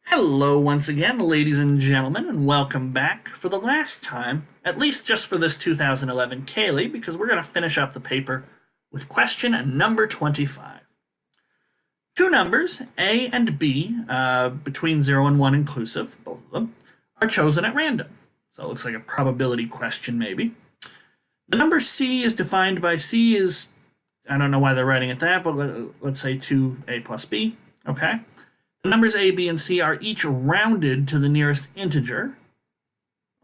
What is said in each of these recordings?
Hello once again, ladies and gentlemen, and welcome back for the last time, at least just for this 2011 Cayley, because we're going to finish up the paper with question number 25. Two numbers, A and B, between 0 and 1 inclusive, both of them, are chosen at random. So it looks like a probability question, maybe. The number C is defined by C is, I don't know why they're writing it that, but let's say 2A plus B, okay? The numbers A, B, and C are each rounded to the nearest integer.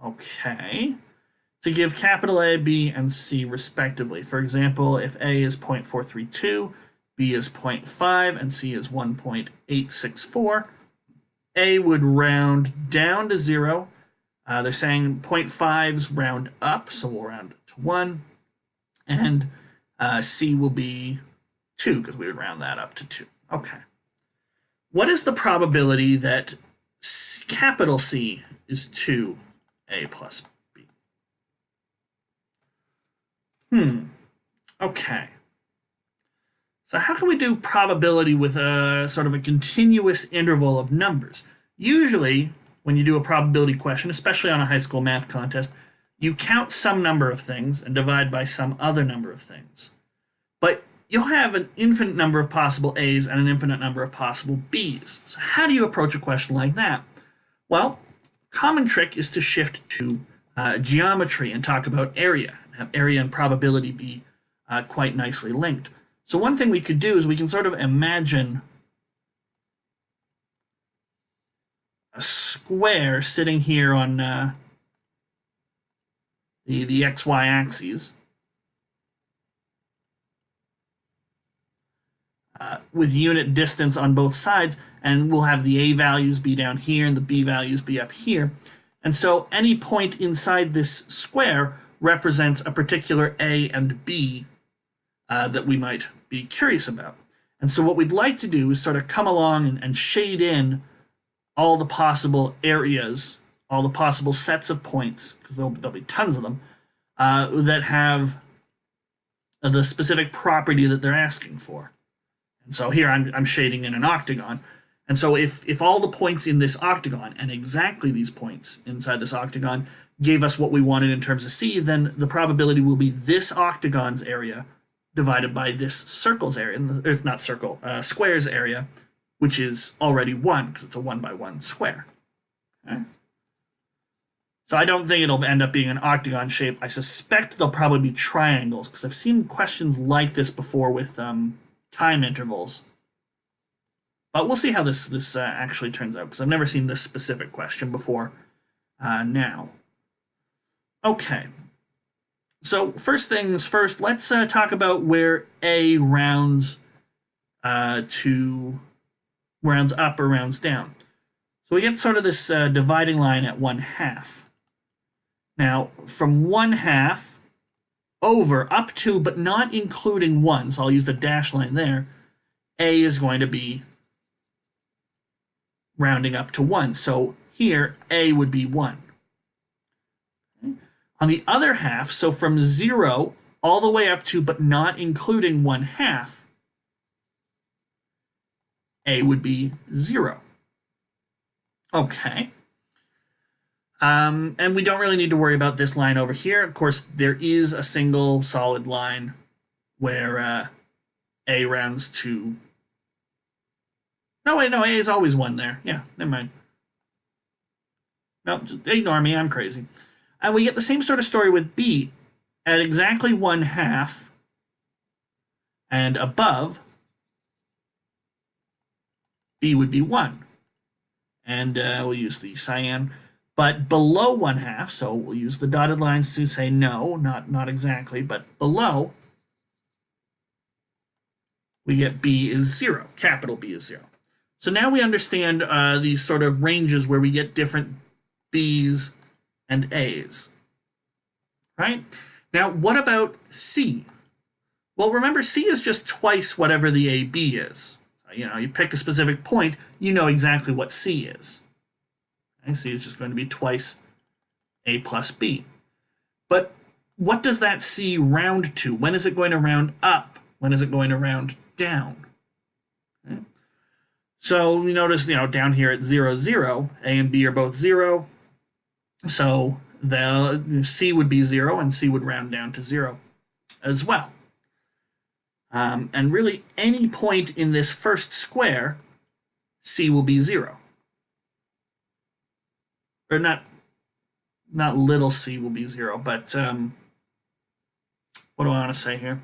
Okay. To give capital A, B, and C respectively. For example, if A is 0.432, B is 0.5, and C is 1.864, A would round down to 0. They're saying 0.5s round up, so we'll round to 1. And C will be 2, because we would round that up to 2. Okay. What is the probability that capital C is 2A plus B? Okay. So how can we do probability with a sort of a continuous interval of numbers? Usually, when you do a probability question, especially on a high school math contest, you count some number of things and divide by some other number of things. But you'll have an infinite number of possible A's and an infinite number of possible B's. So how do you approach a question like that? Well, common trick is to shift to geometry and talk about area, and have area and probability be quite nicely linked. So one thing we could do is we can sort of imagine a square sitting here on the XY axes, with unit distance on both sides, and we'll have the A values be down here and the B values be up here. And so any point inside this square represents a particular A and B that we might be curious about. And so what we'd like to do is sort of come along and shade in all the possible areas, all the possible sets of points, because there'll be tons of them, that have the specific property that they're asking for. And so here I'm shading in an octagon. And so if all the points in this octagon, and exactly these points inside this octagon, gave us what we wanted in terms of C, then the probability will be this octagon's area divided by this circle's area, not circle, square's area, which is already 1, because it's a 1 by 1 square. Okay? So I don't think it'll end up being an octagon shape. I suspect they'll probably be triangles, because I've seen questions like this before with time intervals. But we'll see how this actually turns out, because I've never seen this specific question before now. Okay. So first things first, let's talk about where A rounds up or rounds down. So we get sort of this dividing line at 1/2. Now, from 1/2 over up to, but not including 1, so I'll use the dash line there, A is going to be rounding up to 1. So here, A would be 1. Okay. On the other half, so from 0 all the way up to, but not including 1/2, A would be 0. Okay. And we don't really need to worry about this line over here. Of course, there is a single solid line where A rounds to... No, wait, no, A is always 1 there. Yeah, never mind. No, just ignore me, I'm crazy. And we get the same sort of story with B. At exactly 1/2 and above, B would be 1. And we'll use the cyan. But below 1/2, so we'll use the dotted lines to say no, not exactly, but below, we get B is 0, capital B is 0. So now we understand these sort of ranges where we get different B's and A's. Right? Now, what about C? Well, remember, C is just twice whatever the AB is. You know, you pick a specific point, you know exactly what C is. Okay, C is just going to be twice A plus B. But what does that C round to? When is it going to round up? When is it going to round down? Okay. So we notice, down here at 0, 0, A and B are both 0. So the C would be 0, and C would round down to 0 as well. And really, any point in this first square, C will be 0. Or not little c will be 0, but what do I want to say here?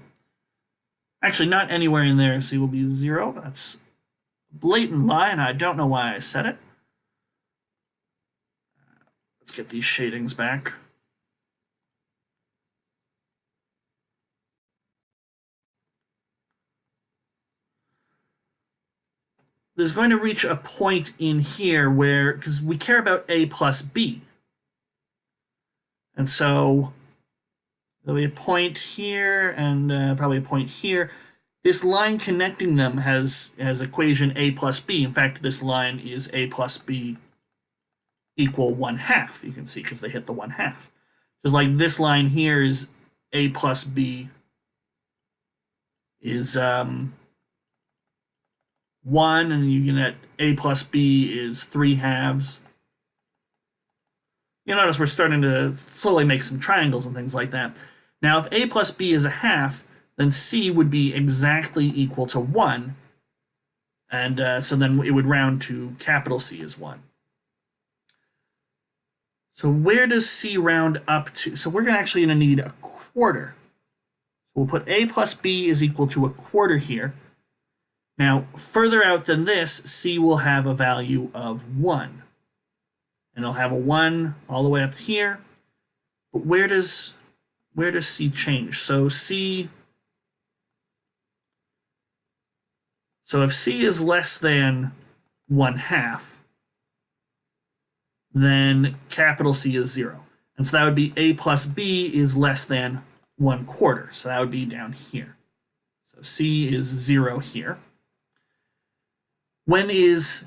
Actually, not anywhere in there c will be 0. That's a blatant lie, and I don't know why I said it. Let's get these shadings back. There's going to reach a point in here where, because we care about a plus b, and so there'll be a point here and probably a point here. This line connecting them has equation a plus b. In fact, this line is a plus b equal 1/2. You can see because they hit the 1/2. Just like this line here is a plus b is 1, and you can get a plus b is 3/2. You notice we're starting to slowly make some triangles and things like that. Now, if a plus b is 1/2, then c would be exactly equal to 1, and so then it would round to capital C as 1. So where does c round up to? So we're actually going to need a quarter. We'll put a plus b is equal to a quarter here. Now, further out than this, c will have a value of 1. And it'll have a 1 all the way up here. But where does c change? So if c is less than 1/2, then capital C is 0. And so that would be a plus b is less than 1/4. So that would be down here. So c is 0 here. When is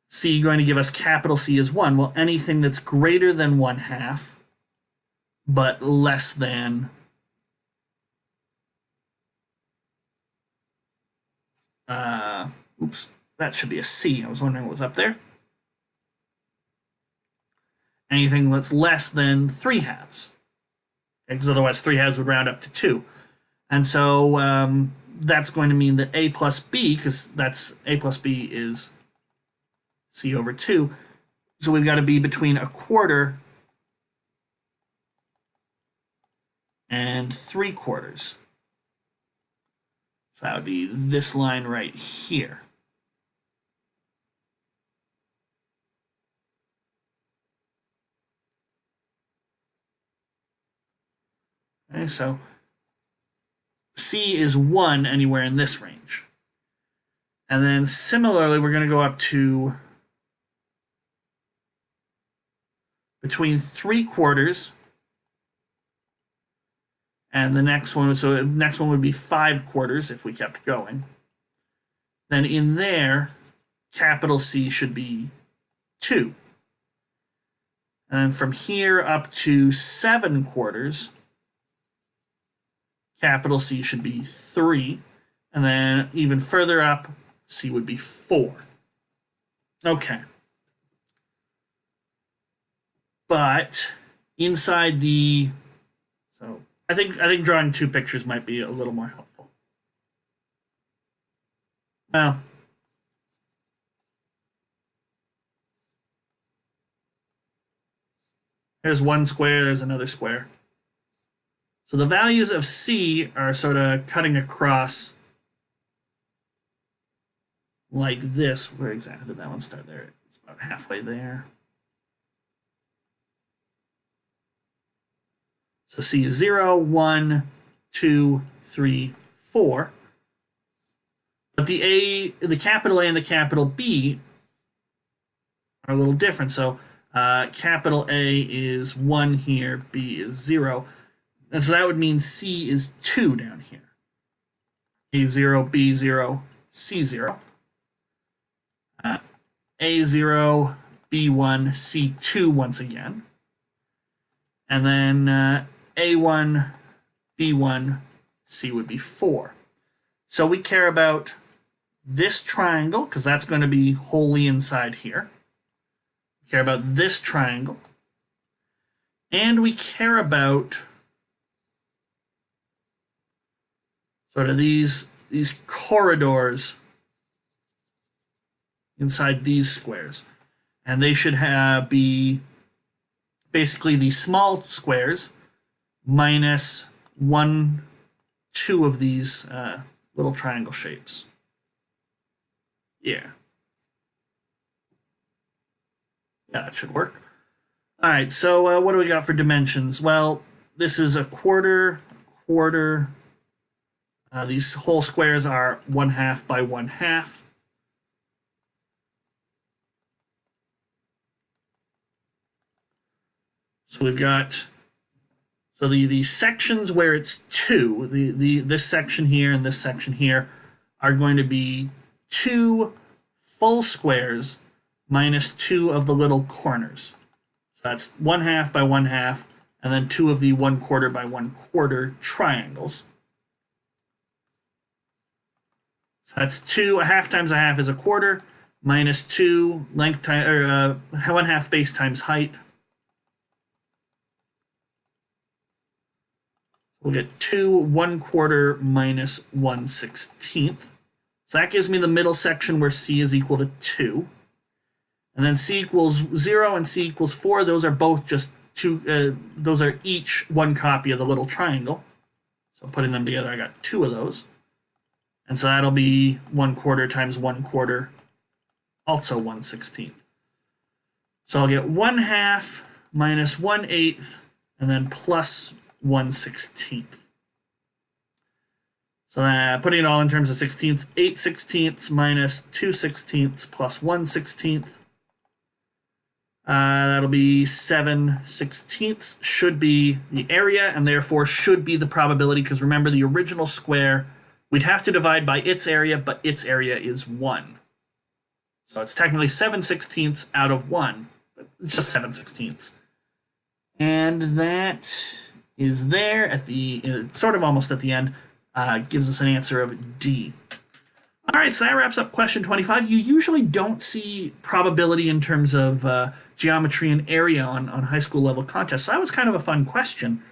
c going to give us capital C as 1? Well, anything that's greater than 1/2, but less than oops, that should be a C. I was wondering what was up there. Anything that's less than 3/2. Because otherwise 3/2 would round up to 2. And so that's going to mean that a plus b, because that's a plus b is c over 2. So we've got to be between a quarter and 3/4. So that would be this line right here. Okay, so C is 1 anywhere in this range. And then similarly, we're going to go up to between 3/4 and the next one. So the next one would be 5/4 if we kept going. Then in there, capital C should be 2. And from here up to 7/4, capital C should be 3. And then even further up, C would be 4. Okay. But inside the... So I think drawing 2 pictures might be a little more helpful. Now, there's one square, there's another square. So the values of C are sort of cutting across like this. Where exactly did that one start there? It's about halfway there. So C is 0, 1, 2, 3, 4. But the capital A and the capital B are a little different. So capital A is 1 here, B is 0. And so that would mean C is 2 down here. A0, B0, C0. A0, B1, C2 once again. And then A1, B1, C would be 4. So we care about this triangle, because that's going to be wholly inside here. We care about this triangle. And we care about sort of these corridors inside these squares. And they should be basically the small squares minus 1, 2 of these little triangle shapes. Yeah. Yeah, that should work. All right, so what do we got for dimensions? Well, this is a quarter. These whole squares are 1/2 by 1/2. So we've got, so the sections where it's 2, this section here and this section here are going to be 2 full squares minus 2 of the little corners. So that's 1/2 by 1/2, and then 2 of the 1/4 by 1/4 triangles. So that's 2, a half times a half is a quarter, minus 2 length time, or 1/2 base times height. We'll get 2 1/4 minus 1/16. So that gives me the middle section where C is equal to 2. And then C equals 0 and C equals 4. Those are both just 2, those are each 1 copy of the little triangle. So putting them together, I got 2 of those. And so that'll be 1/4 times 1/4, also 1/16. So I'll get 1/2 minus 1/8, and then plus 1/16. So putting it all in terms of sixteenths, 8/16 minus 2/16 plus 1/16. That'll be 7/16 should be the area, and therefore should be the probability, because remember the original square, we'd have to divide by its area, but its area is 1. So it's technically 7/16 out of 1, but it's just 7/16. And that is there at the, sort of almost at the end, gives us an answer of D. All right, so that wraps up question 25. You usually don't see probability in terms of geometry and area on high school level contests. So that was kind of a fun question.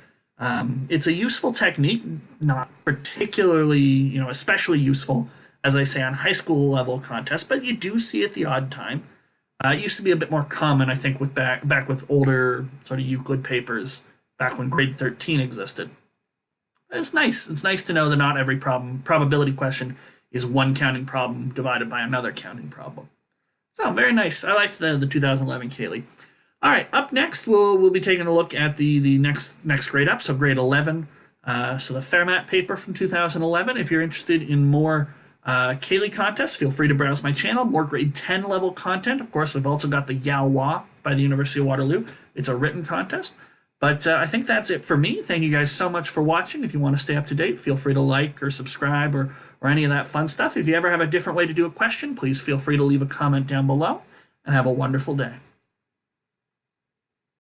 It's a useful technique, not particularly, especially useful, as I say, on high school level contests, but you do see it the odd time. It used to be a bit more common, I think, with back with older sort of Euclid papers, back when grade 13 existed. It's nice. It's nice to know that not every probability question is one counting problem divided by another counting problem. So very nice. I liked the 2011 Cayley. All right, up next we'll be taking a look at the next grade up, so grade 11. So the Fermat paper from 2011. If you're interested in more Cayley contests, feel free to browse my channel. More grade 10 level content. Of course, we've also got the Yao by the University of Waterloo. It's a written contest. But I think that's it for me. Thank you guys so much for watching. If you want to stay up to date, feel free to like or subscribe or any of that fun stuff. If you ever have a different way to do a question, please feel free to leave a comment down below, and have a wonderful day.